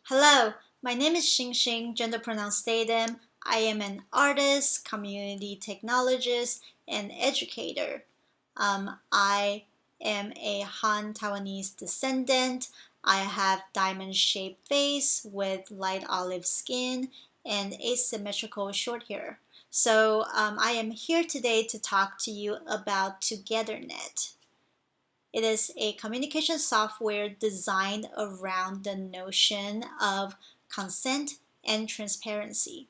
Hello, my name is Xin Xin, gender pronounced they them. I am an artist, community technologist, and educator. I am a Han Taiwanese descendant. I have diamond-shaped face with light olive skin and asymmetrical short hair. I am here today to talk to you about togethernet. It is a communication software designed around the notion of consent and transparency.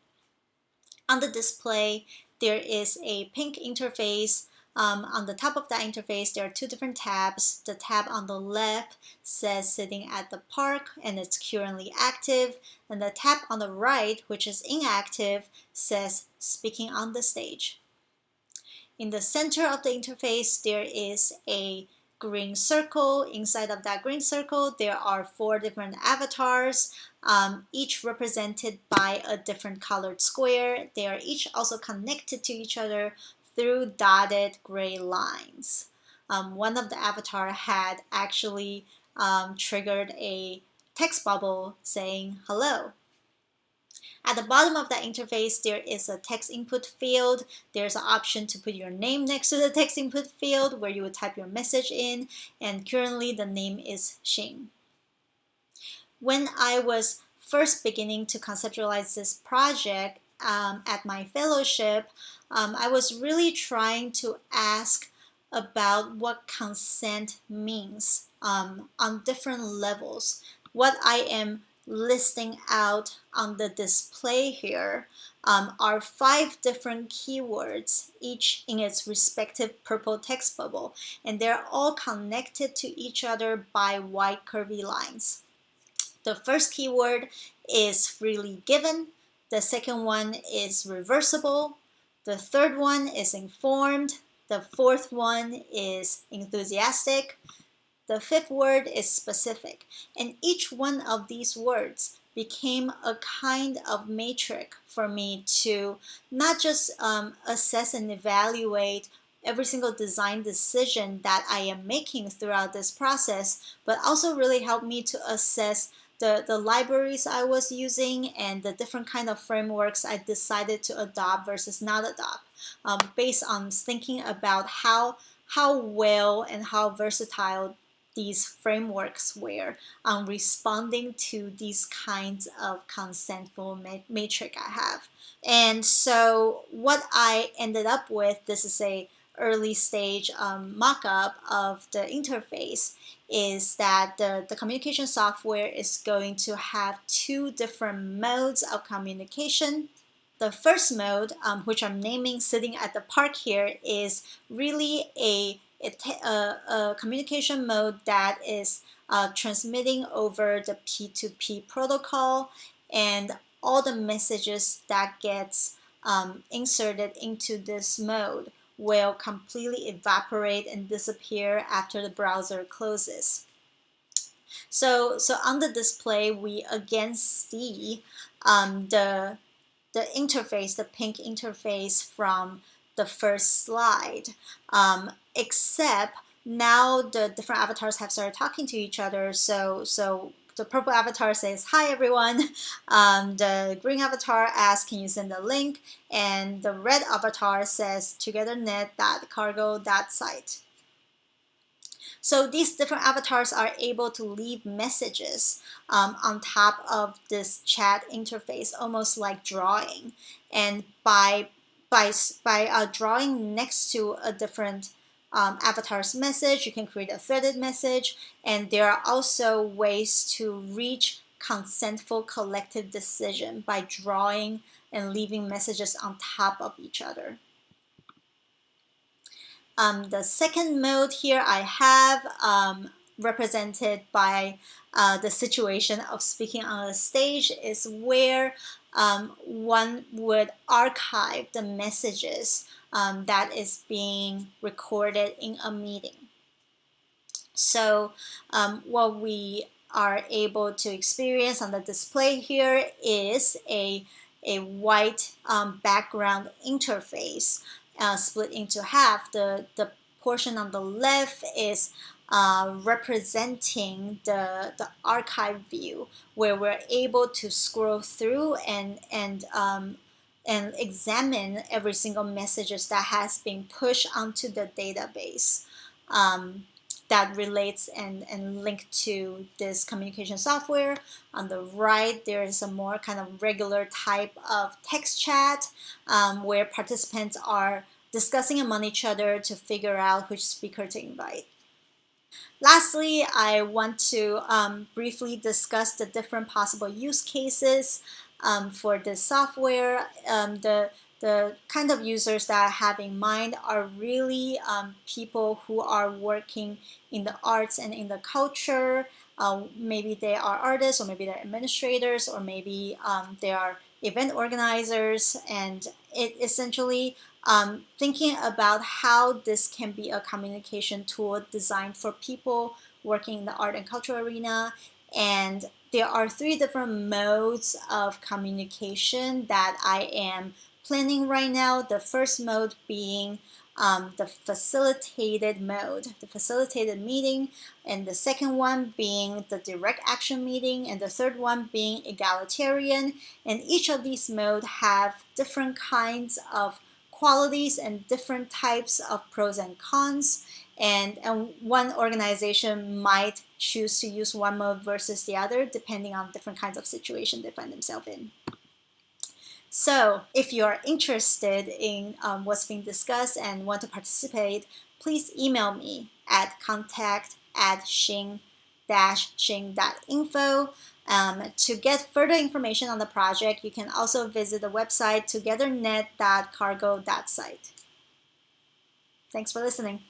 On the display, there is a pink interface. On the top of that interface, there are two different tabs. The tab on the left says sitting at the park and it's currently active. And the tab on the right, which is inactive, says speaking on the stage. In the center of the interface, there is a green circle. Inside of that green circle, there are 4 different avatars, each represented by a different colored square. They are each also connected to each other through dotted gray lines. One of the avatar had actually triggered a text bubble saying hello. At the bottom of that interface, there is a text input field. There's an option to put your name next to the text input field where you would type your message in, and currently the name is Xin. When I was first beginning to conceptualize this project at my fellowship, I was really trying to ask about what consent means on different levels. What I am listing out on the display here are 5 different keywords, each in its respective purple text bubble, and they're all connected to each other by white curvy lines. The first keyword is freely given. The second one is reversible. The third one is informed. The fourth one is enthusiastic. The fifth word is specific. And each one of these words became a kind of matrix for me to not just assess and evaluate every single design decision that I am making throughout this process, but also really help me to assess the libraries I was using and the different kind of frameworks I decided to adopt versus not adopt, based on thinking about how well and how versatile these frameworks were on responding to these kinds of consentful matrix I have. And so what I ended up with, this is a early stage mock-up of the interface, is that the communication software is going to have 2 different modes of communication. The first mode, which I'm naming sitting at the park here, is really a communication mode that is transmitting over the P2P protocol, and all the messages that gets inserted into this mode will completely evaporate and disappear after the browser closes. So on the display, we again see the interface, the pink interface from the first slide, except now the different avatars have started talking to each other. So the purple avatar says, "Hi everyone." The green avatar asks, "Can you send a link?" And the red avatar says, togethernet.cargo.site. So these different avatars are able to leave messages on top of this chat interface, almost like drawing. And by drawing next to a different avatar's message, you can create a threaded message. And there are also ways to reach consentful collective decision by drawing and leaving messages on top of each other. The second mode here I have represented by the situation of speaking on a stage is where one would archive the messages that is being recorded in a meeting. So what we are able to experience on the display here is a white background interface split into half. The portion on the left is representing the archive view, where we're able to scroll through and examine every single messages that has been pushed onto the database that relates and linked to this communication software. On the right, there is a more kind of regular type of text chat where participants are discussing among each other to figure out which speaker to invite. Lastly, I want to briefly discuss the different possible use cases for this software. The kind of users that I have in mind are really people who are working in the arts and in the culture. Maybe they are artists, or maybe they're administrators, or maybe they are event organizers, and it essentially thinking about how this can be a communication tool designed for people working in the art and culture arena. And there are 3 different modes of communication that I am planning right now. The first mode being the facilitated mode, the facilitated meeting, and the second one being the direct action meeting, and the third one being egalitarian. And each of these modes have different kinds of qualities and different types of pros and cons. And one organization might choose to use one mode versus the other depending on different kinds of situation they find themselves in. So if you are interested in what's being discussed and want to participate, please email me at contact@xin-xin.info. To get further information on the project, you can also visit the website togethernet.cargo.site. Thanks for listening.